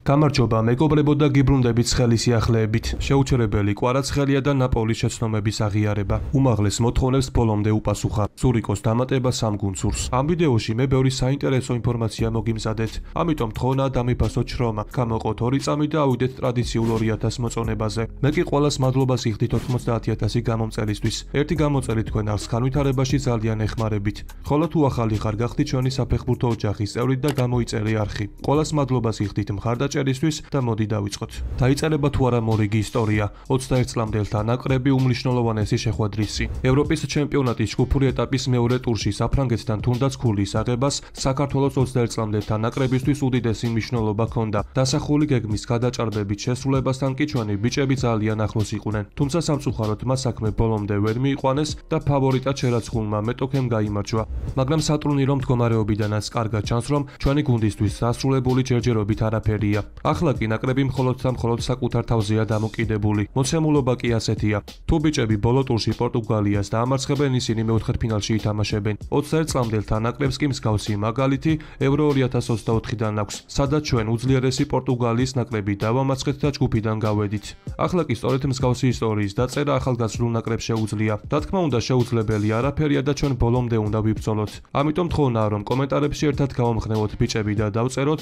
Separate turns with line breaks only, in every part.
გამარჯობა, მეგობრებო და გიბრუნდებით ცხელი სიახლეებით. შეუჩერებელი კვარაცხელია და ნაპოლის შეცნომების აღიარება. უმაღლეს მოთხოვნებს ბოლომდე უპასუხა. ზურიკოს დამატება სამგუნცურს. ამ ვიდეოში მე ბევრი საინტერესო ინფორმაცია მოგიმზადეთ. ამიტომ თხოვნა დამიფასოთ შრომა. გამოყოთ 2 წამი და ავიდეთ ტრადიციულ 2000 მოწონებაზე. მე კი ყველას მადლობას იხდით 90000 გამომწერისთვის. ერთი გამოწერი თქვენ არს განვითარებაში ძალიან ეხმარებით. ხოლო თუ ახალი ხარ გახდით ჩვენი საფეხბურთო ოჯახის წევრი და გამოიწერე არხი. ყველას მადლობას იხდით მხარდაჭერისთვის და მოდი დავიწყოთ. დაიწერება თუ არა მორიგი ისტორია. 21 წლამდელთა ნაკრები უმნიშვნელოვანესი შეხვედრისი. ევროპის ჩემპიონატის ჯგუფური ეტაპის მეორე ტურში საფრანგეთთან თუნდაც ქულის აღებას საქართველოს 21 წლამდელთა ნაკრებისთვის უდიდესი მნიშვნელობა ჰქონდა. დასახული გეგმის გადაჭარბებით შესრულებასთან კი ჩვენი ბიჭები ძალიან ახლოს იყვნენ. თუმცა სამწუხაროდ მას საქმე ბოლომდე ვერ მიიყვანეს და ფავორიტად შერაცხულმა მეტოქემ გაიმარჯვა. მაგრამ სატურნირო მდგომარეობიდანაც კარგად ჩანს, რომ ჩვენი გუნდისთვის დასრულებული ჯერჯერობით არაფერია. ახლა კი ნაკრები მხოლოდ და მხოლოდ საკუთარ თავზეა დამოკიდებული. მოცემულობა კი ასეთია. თუ ბიჭები ბოლო ტურში პორტუგალიას დაამარცხებენ, ისინი მეოთხედფინალში ითამაშებენ. 21 წლამდელთა ნაკრებს კი მსგავსი მაგალითი ევრო 2024-დან აქვს, სადაც ჩვენ უძლიერესი პორტუგალიის ნაკრები დავამარცხეთ და ჯგუფიდან გავედით. ახლა კი სწორედ მსგავსი ისტორიის დაწერა ახალგაზრდულ ნაკრებს შეუძლია. რა თქმა უნდა, შეუძლებელი არაფერია და ჩვენ ბოლომდე უნდა ვიბრძოლოთ. ამიტომ თხოვნა რომ კომენტარებში ერთად გავამხნევოთ ბიჭები და დავწეროთ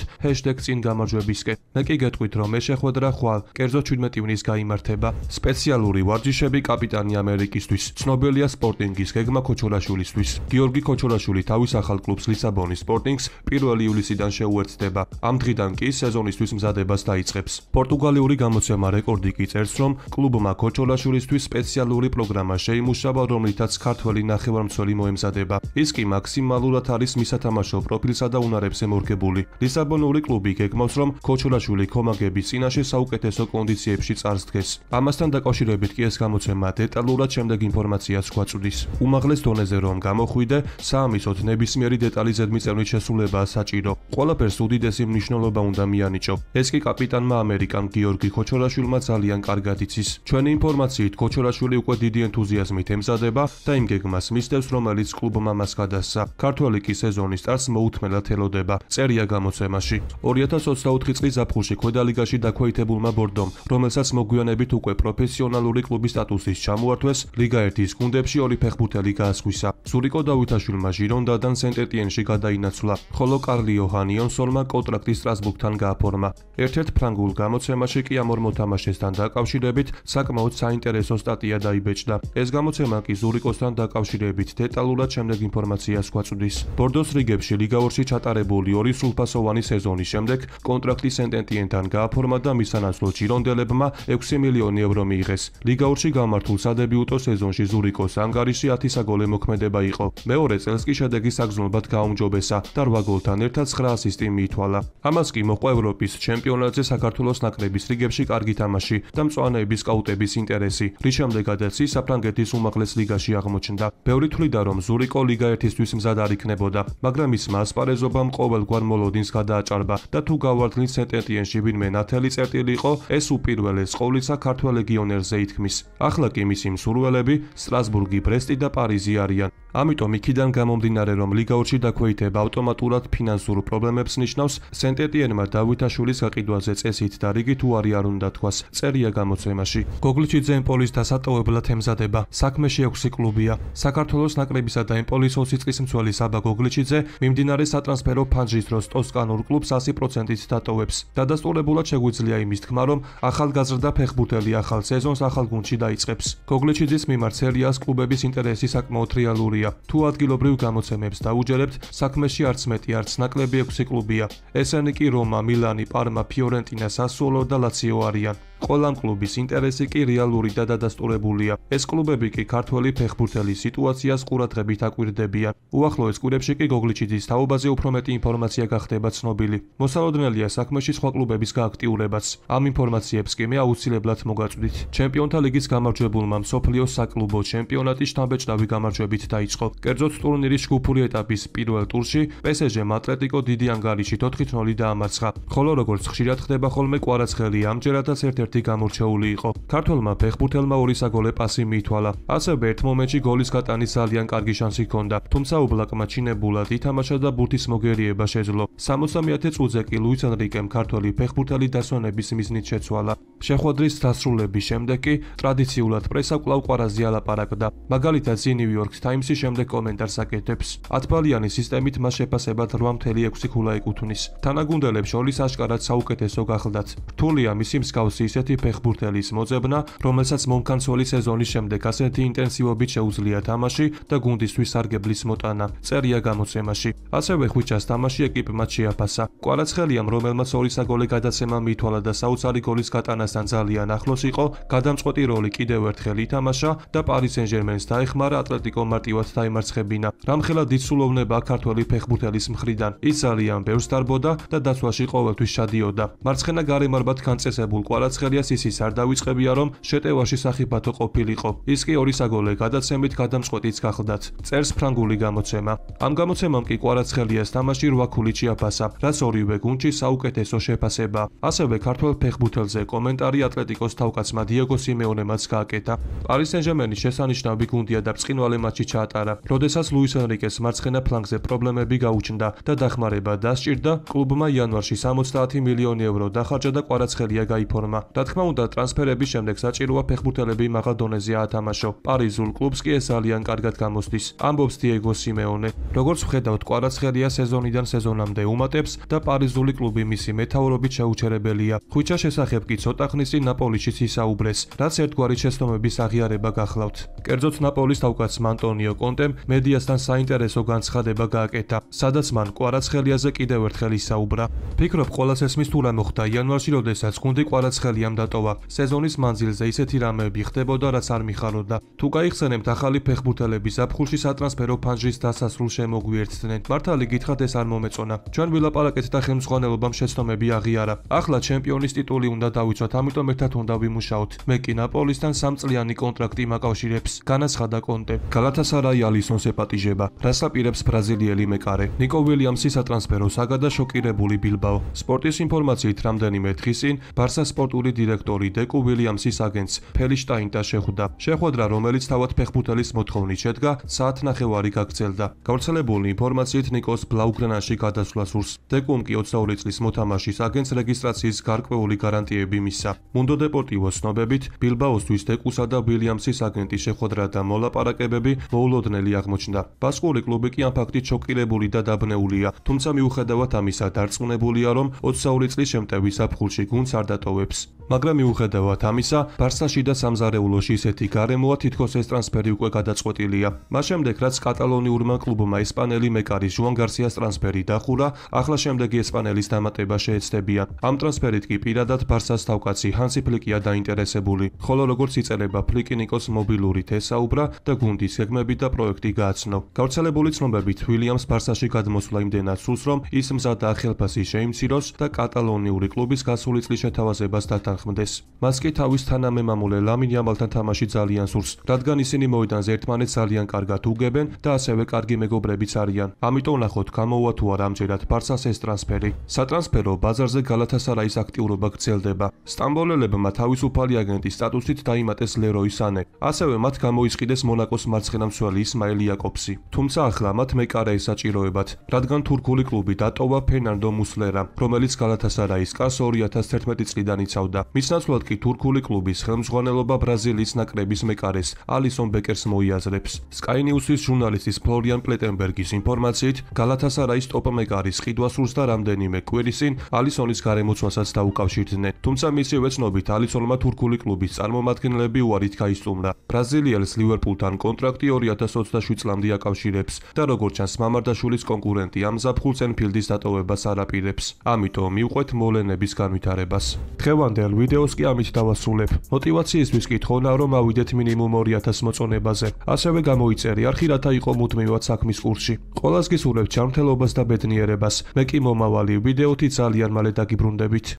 #წინ გამარჯვებისკენ. მე კი გეტყვით რომ ეს შეხვედრა ხვალ, კერძო 17 ივნის გაიმართება. სპეციალური ვარჯიშები კაპიტანი ამერიკისთვის, ცნობილია სპორტინგის გეგმა ქოჩორაშვილისთვის. გიორგი ქოჩორაშვილი თავის ახალ კლუბს ლისაბონის სპორტინგს 1 ივლისიდან შეუერთდება. ამ დღიდან კი სეზონისთვის მზადებას დაიწყებს. პორტუგალიური გამოცემა რეკორდი კი წერს, რომ კლუბმა ქოჩორაშვილისთვის სპეციალური პროგრამა შეიმუშავა, რომლითაც ქართველი ნახევარმცველი მოემზადება. ის კი მაქსიმალურად არის მისათამაშო პროფილსა და უნარებს ემორგებული. ლისაბონური კლუბი გეგმავს, რომ ქოჩორაშვილი ქომაგების წინაშე საუკეთესო კონდიციებში წარსდგეს. ამასთან დაკავშირებით კი ეს გამოცემა დეტალურად შემდეგ ინფორმაციას გვაწვდის. უმაღლეს დონეზე რომ გამოხვიდე, საამისოდ ნებისმიერი დეტალი ზედმიწევნით შესრულებაა საჭირო. ყველაფერს უდიდესი მნიშვნელობა უნდა მიანიჭო. ეს კი კაპიტანმა ამერიკამ გიორგი ქოჩორაშვილმა ძალიან კარგად იცის. ჩვენი ინფორმაციით ქოჩორაშვილი უკვე დიდი ენთუზიაზმით ემზადება და იმ გეგმას მისდევს, რომელიც კლუბმა მას გადასცა. ქართველი კი სეზონის სტარტს მოუთმენლად ელოდება. წერია გამოცემაში. 2024 წლის ზაფხულში ქვედალიგაში დაქვეითებულმა ბორდომ, რომელსაც მოგვიანებით უკვე პროფესიონალური კლუბის სტატუსის ჩამოართვეს, ლიგა 1-ის გუნდებში 2 ფეხბურთელი გაასხვისა. ზურიკო დავითაშვილმა ჟირონდადან სენტ-ეტიენში გადაინაცვლა, ხოლო კარლი იოჰანიონსონმა კონტრაქტი სტრასბურგთან გააფორმა. ერთ-ერთ ფრანგულ გამოცემაში კი ამ ორ მოთამაშესთან დაკავშირებით საკმაოდ საინტერესო სტატია დაიბეჭდა. ეს გამოცემა კი ზურიკოსთან დაკავშირებით დეტალურად შემდეგ ინფორმაციას გვაწვდის. ბორდოს რიგებში ლიგა 2-ში ჩატარებული 2 სრულფასოვანი სეზონის შემდეგ კონტრაქტი სენტ-ეტიენთან გააფორმა და მის სანაცვლოდ ჟირონდელებმა 6 მილიონი ევრო მიიღეს. ლიგა 2-ში გამართულ სადებიუტო სეზონში ზურიკოს ანგარიში 10 საგოლე მოქმედება იყო. მეორე წელს კი შედეგი საგრძნობლად გაუმჯობესა და 8 გოლთან ერთად 9 ასისტი მიითვალა. ამას კი მოჰყვა ევროპის ჩემპიონატზე საქართველოს ნაკრების რიგებში კარგი თამაში და მწვანეების სკაუტების ინტერესი, რის შემდეგაც ის საფრანგეთის უმაღლეს ლიგაში აღმოჩნდა. ბევრი თვლიდა რომ ზურიკო ლიგა 1-ისთვის მზად არ იქნებოდა, მაგრამ მისმა ასპარეზობამ ყოველგვარ მოლოდინს გადააჭარბა და თუ გავარდნილ სენტ-ეტიენში ვინმე ნათელი წერტილი იყო, ეს უპირველეს ყოვლისა ქართველ ლეგიონერზე ითქმის. ახლა კი მისი მსურველები სტრასბურგი, ბრესტი და პარიზი არიან. ამიტომ იქიდან გამომდინარე, რომ ლიგა 2-ში დაქვეითება ავტომატურად ფინანსურ პრობლემებს ნიშნავს, სენტ-ეტიენმა დავითაშვილის გაყიდვაზე წესით და რიგით უარი არ უნდა თქვას, წერია გამოცემაში. გოგლიჩიძე ემპოლის დასატოვებლად ემზადება. საქმეში 6 კლუბია. საქართველოს ნაკრებისა და ემპოლის 20 წლის მცველი საბა გოგლიჩიძე მიმდინარე სატრანსფერო ფანჯრის დროს ტოსკანურ კლუბს 100%-ით დატოვებს. დადასტურებულად შეგვიძლია იმის თქმა, რომ ახალგაზრდა ფეხბურთელი ახალ სეზონს ახალ გუნდში დაიწყებს. გოგლიჩიძის მიმართ სერიას კლუბების ინტერესი საკმაოდ რეალურია. თუ ადგილობრივ გამოცემებს დაუჯერებთ, საქმეში არც მეტი, არც ნაკლები 6 კლუბია. ესენი კი რომა, მილანი, პარმა, ფიორენტინა, სასუოლო და ლაციო არიან. ყველა კლუბის ინტერესი კი რეალური და დადასტურებულია. ეს კლუბები კი ქართველი ფეხბურთელის სიტუაციას ყურადღებით აკვირდებიან. უახლოეს კვირებში კი გოგლიჩიძის თაობაზე უფრო მეტი ინფორმაცია გახდება ცნობილი. მოსალოდნელია საქმეში სხვა კლუბების გააქტიურებაც. ამ ინფორმაციებს კი მე აუცილებლად მოგაწვდით. ჩემპიონთა ლიგის გამარჯვებულმა მსოფლიოს საკლუბო ჩემპიონატი შთამბეჭდავი გამარჯვებით დაიწყო. დაიწყო. კერძოდ ტურნირის ჯგუფური ეტაპის პირველ ტურში PSG-მ ატლეტიკო დიდი ანგარიშით 4-0 დაამარცხა, ხოლო როგორც ხშირად ხდება ხოლმე კვარაცხელი ამჯერადაც ერთ-ერთი გამორჩეული იყო. ქართველმა ფეხბურთელმა 2 საგოლე პასი მიითვალა. ასევე ერთ მომენტში გოლის გატანის ძალიან კარგი შანსი ჰქონდა, თუმცა უბლაკმა ჩინებულად ითამაშა და ბურთის მოგერიება შეძლო. 60-ე წუთზე კი ლუის ენრიკემ ქართველი ფეხბურთელი დასვენების მიზნით შეცვალა. შეხვედრის დასრულების შემდეგ კი ტრადიციულად პრესა კვლავ კვარაზე ალაპარაკდა. მაგალითად The New York Times-ი შემდეგ კომენტარს აკეთებს: 10 ბალიანი სისტემით მას შეფასებად 8.6 ქულა ეკუთვნის. თანაგუნდელებს შორის აშკარად საუკეთესო გახლდათ. რთულია მისი მსგავსი ისეთი ფეხბურთელის მოძებნა, რომელსაც მომქანცველი სეზონის შემდეგ ასეთი ინტენსივობით შეუძლია თამაში და გუნდისთვის სარგებლის მოტანა. წერია გამოცემაში. ასევე ხვიჩას თამაში ეკიპმაც შეაფასა. კვარაცხელიამ, რომელმაც 2 საგოლე გადაცემა მიითვალა და საოცარი გოლის გატანასთან ძალიან ახლოს იყო, გადამწყვეტი როლი კიდევ ერთხელ ითამაშა და პარი სენ-ჟერმენს დაეხმარა ატლეტიკო მარტივად დაიმარცხებინა. რამხელა დიდ სულოვნება ქართველი ფეხბურთელის მხრიდან. ის ძალიან ბევრს დარბოდა და დაცვაში ყოველთვის ჩადიოდა. მარცხენა გარემარბად განწესებულ კვარაცხელიას ისიც არ დავიწყებია, რომ შეტევაში სახიფათო ყოფილიყო. ის კი 2 საგოლე გადაცემით გადამწყვეტიც გახლდათ. წერს ფრანგული გამოცემა. ამ გამოცემამ კი კვარაცხელიას თამაში 8 ქულით შეაფასა, რაც ორივე გუნდში საუკეთესო შეფასება. ასევე ქართველ ფეხბურთელზე კომენტარი ატლეტიკოს თავკაცმა დიეგო სიმეონემაც გააკეთა. პარი სენ-ჟერმენის შესანიშნავი გუნდია და ბრწყინვალე მატჩი ჩაატარა. როდესაც ლუის ენრიკეს მარცხენა ფლანგზე პრობლემები გაუჩნდა და დახმარება დასჭირდა, კლუბმა იანვარში 70 მილიონი ევრო დახარჯა და კვარაცხელია გაიფორმა. რა თქმა უნდა, ტრანსფერების შემდეგ საჭიროა ფეხბურთელები მაღალ დონეზე აათამაშო. პარიზულ კლუბს კი ეს ძალიან კარგად გამოსდის, ამბობს დიეგო სიმეონე. როგორც ვხედავთ, კვარაცხელია სეზონიდან სეზონამდე უმატებს და პარიზული კლუბი მისი მეთაურობით შეუჩერებელია. ხვიჩას შესახებ კი ცოტა ხნის წინ ნაპოლიშიც ისაუბრეს, რაც ერთგვარი შეცდომების აღიარება გახლავთ. კერძოდ ნაპოლის თავკაცმა ანტონიო კონტემ მედიასთან საინტერესო განცხადება გააკეთა, სადაც მან კვარაცხელიაზე კიდევ ერთხელ ისაუბრა. ფიქრობ, ყველას ესმის თუ რა მოხდა იანვარში, როდესაც გუნდი კვარაცხელიამ დატოვა. სეზონის მანძილზე ისეთი რამეები ხდებოდა, რაც არ მიხარობდა. თუ გაიხსენებთ, ახალი ფეხბურთელები ზაფხულში სატრანსფერო ფანჯრის დასასრულს შემოგვიერთდნენ. მართალი გითხრათ, ეს არ მომეწონა. ჩვენ ვილაპარაკეთ და ხელმძღვანელობამ შეცდომები აღიარა. ახლა ჩემპიონის ტიტული უნდა დავიცვათ, ამიტომ ერთად უნდა ვიმუშაოთ. მე კი ნაპოლისთან 3 წლიანი კონტრაქტი მაკავშირებს, განაცხადა კონტე. გალათასარაი ალისონს ეპატიჟება, რაც აპირებს ბრაზილიელი მეკარე. ნიკო ვილიამსი სატრანსფერო საგადა შოკირებული ბილბაო. სპორტის ინფორმაციით რამდენიმე დღის წინ ბარსას სპორტული დირექტორი დეკუ ვილიამსის აგენტს ფელიშტაინტა შეხვდა. შეხვედრა, რომელიც თავად ფეხბურთელის მოთხოვნით შედგა, საათნახევარი გაგრძელდა. გავრცელებული ინფორმაციით ნიკოს ბლაუგრანაში გადასვლა სურს. დეკუმ კი 22 წლის მოთამაშის აგენტს რეგისტრაციის გარკვეული გარანტიები მისცა. Mundo Deportivo-s ცნობებით, ბილბაოსთვის დეკუსა და ვილიამსის აგენტის შეხვედრა და მოლაპარაკებები მოულოდნელი აღმოჩნდა. ბასკური კლუბი კი ამ ფაქტით შოკირებული და დაბნეულია, თუმცა მიუხედავად ამისა დარწმუნებულია, რომ 22 წლის შემტევი ზაფხულში გუნდს არ დატოვებს. მაგრამ მიუხედავად ამისა, ბარსაში და სამზარეულოში ისეთი გარემოა, თითქოს ეს ტრანსფერი უკვე გადაწყვეტილია. მას შემდეგ, რაც კატალონიურმა კლუბმა ესპანელი მეკარის ჟუან გარსიას ტრანსფერი დახურა, ახლა შემდეგი ესპანელის დამატება შეეცდებიან. ამ ტრანსფერით კი პირადად ბარსას თავკაცი ჰანსი ფლიკია დაინტერესებული, ხოლო როგორც იწერება, ფლიკი ნიკოს მობილურით ესაუბრა და გუნდის გეგმები და პროექტი გააცნო. გავრცელებული ცნობებით, ვილიამს ბარსაში გადმოსვლა იმდენად სურს, რომ ის მზადაა ხელფასი შეიმციროს და კატალონიური კლუბის გასული წლის შეთავაზებას დათანხმდეს. მას კი თავის თანამემამულე ლამინ იამალთან თამაში ძალიან სურს, რადგან ისინი მოედანზე ერთმანეთს ძალიან კარგად უგებენ და ასევე კარგი მეგობრებიც არიან. ამიტომ ნახოთ, გამოუვა თუ არა ამჯერად ბარსას ეს ტრანსფერი. სატრანსფერო ბაზარზე გალათასარაის აქტიურობა გრძელდება. სტამბოლელებმა თავისუფალი აგენტის სტატუსით დაიმატეს ლეროი სანე. ასევე მათ გამოისყიდეს მონაკოს მარცხენა მცველი ისმაილ იაკობსი. თუმცა ახლა მათ მეკარე ესაჭიროებათ, რადგან თურქული კლუბი დატოვა ფერნანდო მუსლერა, რომელიც გალათასარაის კარს 2011 წლიდან იცავდა. მის ნაცვლად კი თურქული კლუბის ხელმძღვანელობა ბრაზილიის ნაკრების მეკარეს ალისონ ბეკერს მოიაზრებს. Sky News-ის ჟურნალისტის ფლორიან პლეტენბერგის ინფორმაციით, გალათასარაის ტოპ მეკარის ყიდვა სურს და რამდენიმე კვირის წინ ალისონის გარემოცვასაც დაუკავშირდნენ. თუმცა მისივე ცნობით, ალისონმა თურქული კლუბის წარმომადგენლები უარით გაისწუმრა. ბრაზილიელს ლივერპულთან კონტრაქტი 2027 წლამდე აკავშირებს და როგორც ჩანს, მამარდაშვილის კონკურენტი ამ ზაფხულს ენფილდის დატოვებას არ აპირებს. ამიტომ მივყვეთ მოვლენების განვითარებას. დღევანდელ ვიდეოს კი ამით დავასრულებ. მოტივაციისთვის კი თხოვნა, რომ ავიდეთ მინიმუმ 2000 მოწონებაზე. ასევე გამოიწერე არხი, რათა იყო მუდმივად საქმის კურსში. ყველას გისურვებთ ჯანმრთელობას და ბედნიერებას. მე კი მომავალი ვიდეოთი ძალიან მალე დაგიბრუნდებით.